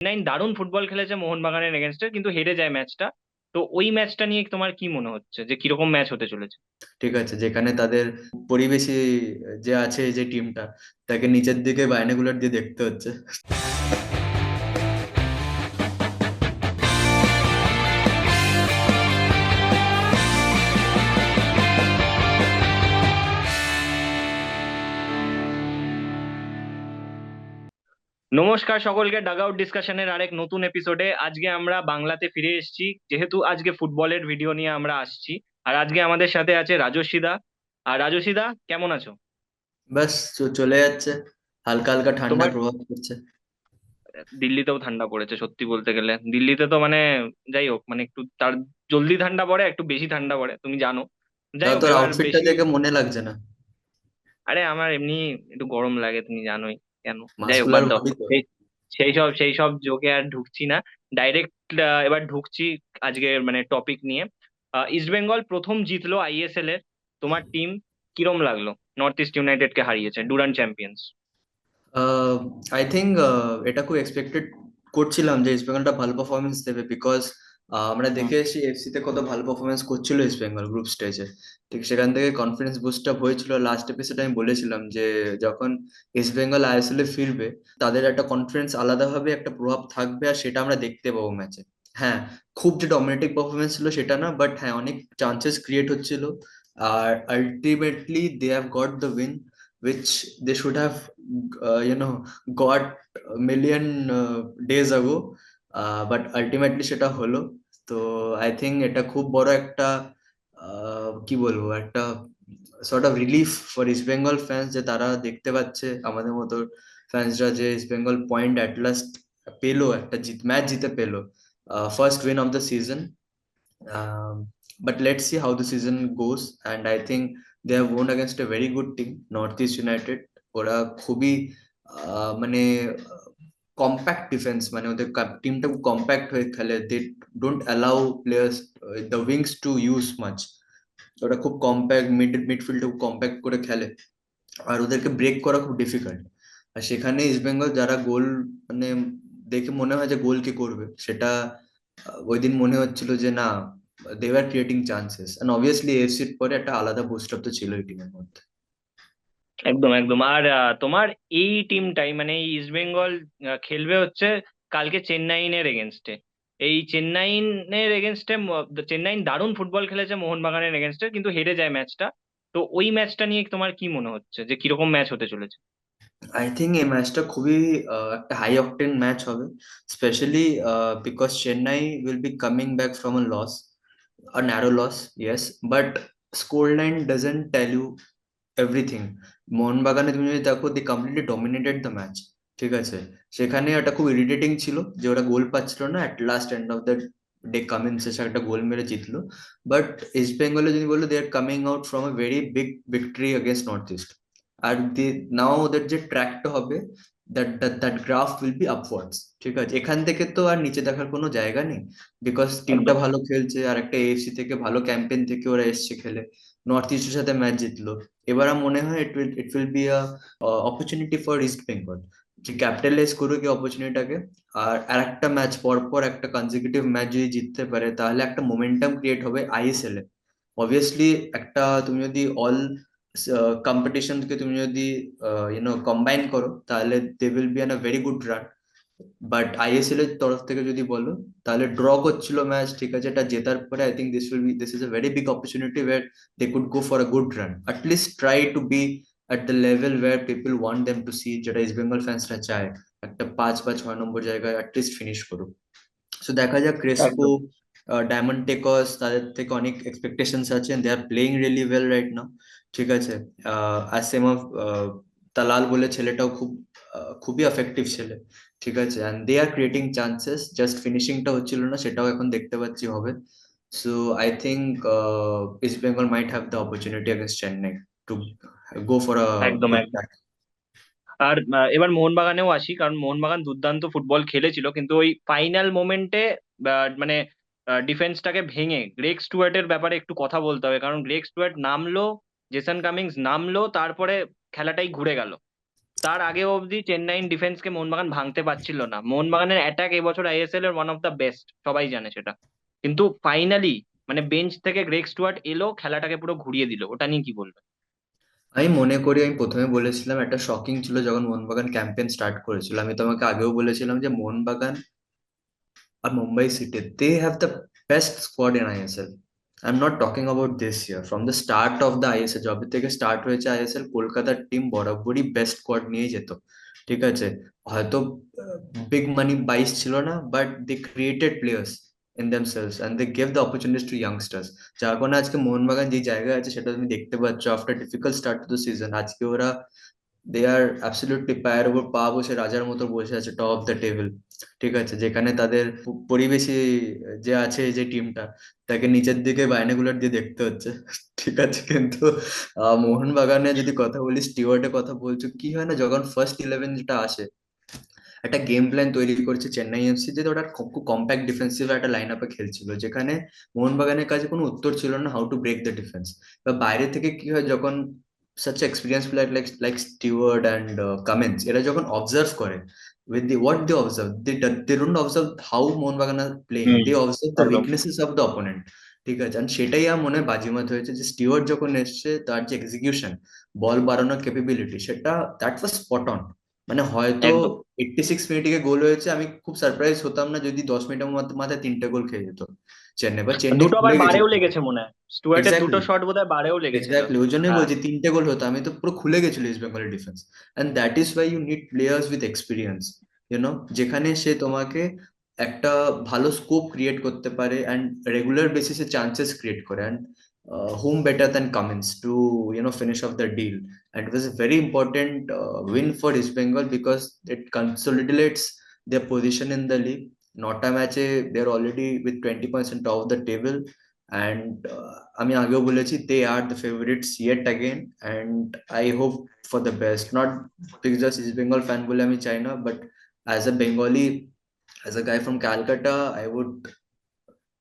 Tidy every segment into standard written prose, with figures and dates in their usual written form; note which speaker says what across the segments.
Speaker 1: দারুণ ফুটবল খেলেছে মোহনবাগানের এগেনস্টে, কিন্তু হেরে যায় ম্যাচটা। তো ওই ম্যাচটা নিয়ে তোমার কি মনে হচ্ছে যে কিরকম ম্যাচ হতে চলেছে?
Speaker 2: ঠিক আছে, যেখানে তাদের পরিবেশী যে আছে, যে টিমটা, তাকে নিচের দিকে বাইনোকুলার দিয়ে দেখতে হচ্ছে।
Speaker 1: নমস্কার সকলকে, ডাগ আউট ডিসকাশনের আরেক নতুন এপিসোডে আজকে আমরা বাংলাতে ফিরে এসেছি, যেহেতু আজকে ফুটবলের ভিডিও নিয়ে আমরা আসছি। আর আজকে আমাদের সাথে আছে রাজস্বীদা। আর রাজস্বীদা, কেমন আছো?
Speaker 2: ব্যাস, চলে যাচ্ছে। হালকা হালকা ঠান্ডার
Speaker 1: তোমার
Speaker 2: প্রভাব পড়ছে।
Speaker 1: দিল্লিতেও ঠান্ডা পড়েছে সত্যি বলতে গেলে। দিল্লিতে তো মানে যাই হোক, মানে একটু তার জলদি ঠান্ডা পড়ে, একটু বেশি ঠান্ডা পড়ে, তুমি জানো। যাই
Speaker 2: তাও
Speaker 1: হোক,
Speaker 2: তোর
Speaker 1: এবার
Speaker 2: আউটফিটটা
Speaker 1: বেশি।
Speaker 2: দেখে মনে লাগছে না।
Speaker 1: আরে আমার এমনি একটু গরম লাগে, তুমি জানোই কেন। যাই হোক,
Speaker 2: মাস্কুলার
Speaker 1: বাদ দাও।
Speaker 2: বডি তো।
Speaker 1: সেই সেই সব জোকে আর ঢুকছি না। ডাইরেক্ট এবার ঢুকছি আজকে মানে টপিক নিয়ে। ইস্ট বেঙ্গল প্রথম জিতলো আইএসএল এর। তোমার টিম কিরম লাগলো? নর্থ ইস্ট ইউনাইটেড কে হারিয়েছে, ডুরান্ড চ্যাম্পিয়ন্স।
Speaker 2: আই থিঙ্ক এটা খুব এক্সপেক্টেড করছিলাম যে ইস্ট বেঙ্গলটা ভালো পারফরমেন্স দেবে, বিকজ আমরা দেখে এসেছি এফসি তে কত ভালো পারফরমেন্স করছিল ইস্ট বেঙ্গল গ্রুপ স্টেজে। ঠিক সেখান থেকে কনফিডেন্স বুস্ট আপ হয়েছিল। লাস্ট এপিসোডে আমি বলেছিলাম যে যখন ইস্ট বেঙ্গল আইএসএল এ ফিরবে, তাদের একটা কনফিডেন্স আলাদাভাবে একটা প্রভাব থাকবে, আর সেটা আমরা দেখতে পাবো ম্যাচে। হ্যাঁ, খুব যে ডমিনেটিং পারফরমেন্স ছিল সেটা না, বাট হ্যাঁ, অনেক চান্সেস ক্রিয়েট হচ্ছিল। আর ultimately they have got the win, which they should have got a million days ago, but ultimately সেটা হলো। তো আই থিঙ্ক এটা খুব বড় একটা কি বলবো, একটা sort of relief for east Bengal fans, যে তারা দেখতে পাচ্ছে আমাদের মতো ফ্যান্সরা যে east Bengal point at last পেলো, একটা ম্যাচ জিতে পেলো, first win of the season. But let's see how the season goes, and I think they have won against a very good team, Northeast United. ওরা খুবই মানে কম্প্যাক্ট ডিফেন্স, মানে ওদের টিমটা খুব কম্প্যাক্ট হয়ে খেলে। They don't allow players the wings to use much. ওরা খুব কম্প্যাক্ট, মিডফিল্ডে খুব কম্প্যাক্ট করে খেলে, আর ওদেরকে ব্রেক করা খুব ডিফিকাল্ট। আর সেখানে ইস্ট বেঙ্গল যারা গোল, মানে দেখে মনে হয় যে গোল কি করবে, সেটা ওই দিন মনে হচ্ছিল যে না, they are creating chances, and obviously এফসির পরে একটা আলাদা বুস্ট আপ তো ছিল এই টিমের মধ্যে।
Speaker 1: একদম একদম। আর তোমার এই টিমটাই মানে এই ইস্ট বেঙ্গল খেলবে হচ্ছে কালকে চেন্নাইনের এগেনস্টে। এই চেন্নাইনের এগেনস্টে চেন্নাই দারুণ ফুটবল খেলেছে মোহনবাগানের এগেনস্টে, কিন্তু হেরে যায় ম্যাচটা। তো ওই ম্যাচটা নিয়ে তোমার কি মনে হচ্ছে যে কিরকম ম্যাচ হতে চলেছে?
Speaker 2: আই থিঙ্ক এই ম্যাচটা খুবই একটা হাই অকটেন ম্যাচ হবে, specially because Chennai will be coming back from a loss, a narrow loss, yes, but scoreline doesn't tell you everything. মোহনবাগানে তুমি যদি দেখো, they completely dominated the match. ঠিক আছে, সেখানে একটা খুব ইরিটেটিং ছিল যে ওরা গোল পাচ্ছিল না, at last end of the day Cummins এসে একটা গোল মেরে জিতলো। বাট ইস্ট বেঙ্গলে যদি বলো, they are coming out from a very big victory against North East. আর দি নাও ওদের যে ট্র্যাকটা হবে, that graph will be upwards. ঠিক আছে, এখান থেকে তো আর নিচে দেখার কোনো জায়গা নেই, বিকজ টিমটা
Speaker 1: একদম
Speaker 2: ভালো খেলছে, আর একটা এএফসি থেকে ভালো ক্যাম্পেইন থেকে ওরা এসছে খেলে, নর্থ ইস্টের সাথে ম্যাচ জিতলো। এবার আমার মনে হয় it will be a opportunity for east Bengal, যে ক্যাপিটালাইজ করুক এই অপরচুনিটিটাকে। আর আরেকটা ম্যাচ পর পর একটা কনজিকিউটিভ ম্যাচ যদি জিততে পারে, তাহলে একটা মোমেন্টাম ক্রিয়েট হবে আইএসএল এ। অবভিয়াসলি একটা তুমি যদি অল কম্পিটিশনকে তুমি যদি কম্বাইন করো, তাহলে they will be on a very good run. But ISL এর তরফ থেকে যদি বলো, তাহলে ড্র করছিল ম্যাচ, ঠিক আছে, এটা জেতার পরে I think this is a very big opportunity where they could go for a good run, at least try to be at the level where people want them to see, যেটা east Bengal ফ্যান্সরা চায়, একটা 5 বা 6 নম্বর জায়গায় অ্যাটলিস্ট ফিনিশ করুক। So দেখা যাক, Crespo,
Speaker 1: একদম।
Speaker 2: Diamond tax, তাদের থেকে অনেক এক্সপেকটেশনস আছে, they are playing really well right now. ঠিক আছে, আর সেম অফ তালাল বলে ছেলেটাও খুবই এফেক্টিভ ছেলে। ঠিক আছে, and they are creating chances, just ফিনিশিংটা হচ্ছিল না, সেটাও এখন দেখতে পাচ্ছি হবে। So I think East Bengal might have the opportunity against Chennai to go for a
Speaker 1: একদম
Speaker 2: গুড
Speaker 1: একদম।
Speaker 2: ম্যাচ।
Speaker 1: আর এবার মোহনবাগানেও আসি, কারণ মোহনবাগান দুর্দান্ত ফুটবল খেলেছিল, কিন্তু ওই ফাইনাল মোমেন্টে মানে ডিফেন্সটাকে ভেঙে গ্রেগ স্টুয়ার্টের ব্যাপারে একটু কথা বলতে হবে, কারণ গ্রেগ স্টুয়ার্ট নামলো, জেসন কামিংস নামলো, তারপরে খেলাটাই ঘুরে গেল। তার আগে অবধি চেন্নাইন ডিফেন্সকে মোহনবাগান ভাঙতে পারছিল না। মোহনবাগানের অ্যাটাক এবছর আইএসএল এর ওয়ান অফ দ্য বেস্ট, সবাই জানে সেটা। কিন্তু ফাইনালি মানে বেঞ্চ থেকে গ্রেগ স্টুয়ার্ট এলো, খেলাটাকে পুরো ঘুরিয়ে দিল। ওটা নিয়ে কি বলবে?
Speaker 2: আমি মনে করি, আমি প্রথমে বলেছিলাম একটা শকিং ছিল যখন মোহনবাগান ক্যাম্পেন স্টার্ট করেছিল। আমি তোমাকে আগেও বলেছিলাম যে মোহনবাগান আর Mumbai city, they have the best squad in ISL. I am not talking about this year, from the start of the ISL, যবে থেকে স্টার্ট হয়েছে আইএসএল, কলকাতার টিম বরাবরই বেস্ট স্কোয়াড নিয়ে যেত। ঠিক আছে, হয়তো বিগ মানি বাইস ছিল না, but they created players in themselves and they gave the opportunities to youngsters. যার কারণে আজকে মোহনবাগান যে জায়গায় আছে সেটা তুমি দেখতে পাচ্ছ। After difficult start to the season, আজকে ওরা, দে আর অ্যাবসলিউটলি পায়ের উপর পা বসে রাজার মতো বসে আছে টপ অফ দ্য টেবিল। ঠিক আছে, যেখানে তাদের পরিবেশী যে আছে, যে টিমটা, তাকে নিচের দিকে বাইনোকুলার দিয়ে দেখতে হচ্ছে। ঠিক আছে, কিন্তু মোহনবাগানে যদি কথা বলি, স্টিওয়ার্টের কথা বলছো, কি হয় না, যখন ফার্স্ট ইলেভেন যেটা আসে, একটা গেম প্ল্যান তৈরি করেছে চেন্নাই এফসি, যে ওটা খুব কম্প্যাক্ট ডিফেন্সিভ একটা লাইন আপে খেলছিল, যেখানে মোহনবাগানের কাছে কোনো উত্তর ছিল না how to break the defence. বা বাইরে থেকে কি হয়, যখন such experience player like Stewart and Cummins, এরা যখন অবজার্ভ করে, with the what they observe, they don't observe how Mohanbagan are playing,
Speaker 1: hmm,
Speaker 2: they observe the
Speaker 1: একদম।
Speaker 2: weaknesses of the opponent. ঠিক আছে, আর সেটাই আমার মনে হয় বাজিমাত হয়েছে, যে স্টিওয়ার্ড যখন এসছে, তার যে এক্সিকিউশন, বল বাড়ানোর ক্যাপাবিলিটি, সেটা দ্যাট ওয়াজ স্পট অন। মানে হয়তো
Speaker 1: একদম।
Speaker 2: 86 মিনিটে গোল হয়েছে, আমি খুব সারপ্রাইজ হতাম না যদি 10 মিনিটের মাথায় 3টে গোল খেয়ে যেত চেন্নাই, বা চেন্নাই
Speaker 1: দুটো আবার
Speaker 2: খুলে গেছিল।
Speaker 1: বারেও লেগেছে মনে হয়, স্টুয়ার্টের দুটো
Speaker 2: এক্স্যাক্টলি,
Speaker 1: শট বোধহয় বারেও লেগেছিল।
Speaker 2: এক্স্যাক্টলি, ওই জন্যই
Speaker 1: হ্যাঁ।
Speaker 2: বলছি 3টে গোল হতো, আমি তো পুরো খুলে গেছিল ইস্ট বেঙ্গলের ডিফেন্স। And that is why you need players with experience, যেখানে সে তোমাকে একটা ভালো স্কোপ ক্রিয়েট করতে পারে অ্যান্ড রেগুলার বেসিসে চান্সেস ক্রিয়েট করে। And whom better than Cummins to finish off the deal. And it was a very important win for East Bengal because it consolidates their position in the league. Nota match they're already with 20 points on top of the table, and আমি আগেও বলেছি, they are the favourites yet again, and I hope for the best, not because East Bengal fan বলে আমি চাই না, but as a Bengali, as a guy from Calcutta, I would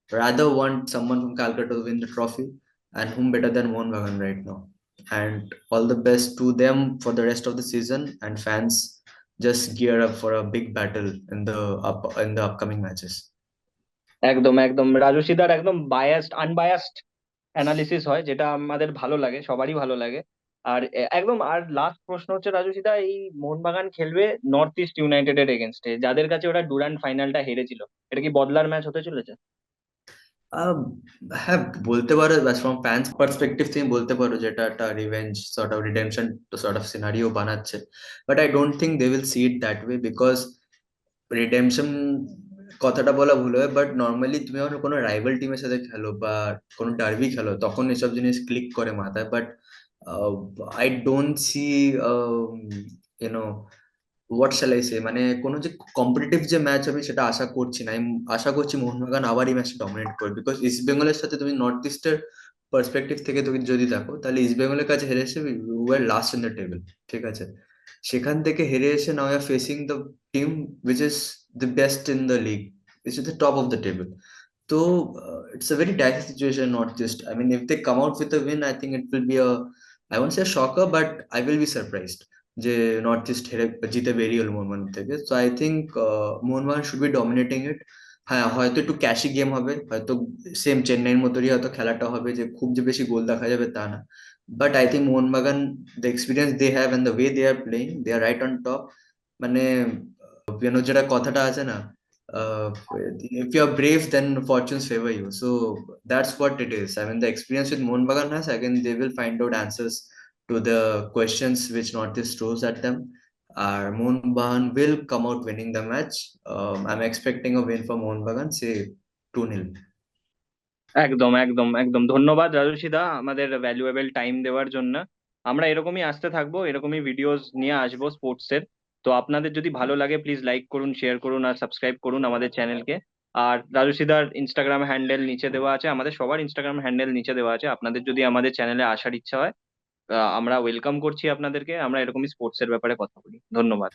Speaker 2: rather want someone from Calcutta to win the trophy, and whom better than Mohan Bagan right now. And all the best to them for the rest of the season, and fans, just gear up for a big battle in the upcoming matches.
Speaker 1: একদম একদম, রাজস্বীদার একদম biased unbiased analysis হয়, যেটা আমাদের ভালো লাগে, সবারই ভালো লাগে। আর একদম, আর লাস্ট প্রশ্ন হচ্ছে রাজস্বীদা, এই মোহনবাগান খেলবে নর্থ ইস্ট ইউনাইটেডের এগেনস্টে, যাদের কাছে ওরা ডুরান্ড ফাইনালটা হেরেছিল। এটা কি বদলার ম্যাচ হতে চলেছে?
Speaker 2: আহ, হ্যাঁ, বলতে পারো, ফ্রম ফ্যান্স পার্সপেক্টিভ তুমি বলতে পারো যেটা একটা revenge sort of redemption sort of scenario বানাচ্ছে, but I don't think they will see it that way, because redemption কথাটা বলা ভুল হয়, বাট নর্মালি তুমি যখন কোনো রাইভাল টিমের সাথে খেলো বা কোনো ডার্বি খেলো, তখন এসব জিনিস ক্লিক করে মাথায়। But I don't see, you know what shall I say, মানে কোনো যে কম্পিটিটিভ যে ম্যাচ হবে সেটা আশা করছি না। আমি আশা করছি মোহনবাগান আবার এই ম্যাচটা ডমিনেট করবে, বিকজ ইস্ট বেঙ্গলের সাথে তুমি নর্থ ইস্টের পার্সপেক্টিভ থেকে তুমি যদি দেখো, তাহলে ইস্ট বেঙ্গলের কাছে হেরে এসে were last in the table. ঠিক আছে, সেখান থেকে হেরে এসে now you are facing the team which is the best in the league, which is the top of the table. So it's a very dicey situation, not just, I mean, if they come out with a win, I think it will be a, I won't say a shocker, but I will be surprised যে north east হেরে জিতে বেরিয়ে হলো মোহনবাগান থেকে। So I think Mohun Bagan should be dominating ইট। হ্যাঁ, হয়তো একটু ক্যাশি game হবে, হয়তো সেম চেন্নাইয়ের মতোই হয়তো খেলাটা হবে, যে খুব যে বেশি গোল দেখা যাবে তা না। But I think Mohun Bagan, the experience they have and the way they are playing, they are right on top. মানে যেটা কথাটা আছে না, if you are brave then fortunes favor you, so that's what it is. I mean, the experience with Mohun Bagan has, again, they will find out answers to the questions which Northeast throws at them. Mohun Bagan will come out winning the match. I'm expecting a win for Mohun Bagan, say 2-0.
Speaker 1: একদম একদম একদম, ধন্যবাদ রাজস্বীদা আমাদের valuable time দেওয়ার জন্য। আমরা এরকমই আসতে থাকবো, এরকমই ভিডিওস নিয়ে আসবো স্পোর্টস এর। তো আপনাদের যদি ভালো লাগে প্লিজ লাইক করুন, শেয়ার করুন আর সাবস্ক্রাইব করুন আমাদের চ্যানেলকে। আর রাজস্বীদার ইনস্টাগ্রাম হ্যান্ডেল নিচে দেওয়া আছে, আমাদের সবার ইনস্টাগ্রাম হ্যান্ডেল নিচে দেওয়া আছে। আপনাদের যদি আমাদের চ্যানেলে আসার ইচ্ছা হয়, আমরা ওয়েলকাম করছি আপনাদেরকে। আমরা এরকমই স্পোর্টস এর ব্যাপারে কথা বলি। ধন্যবাদ।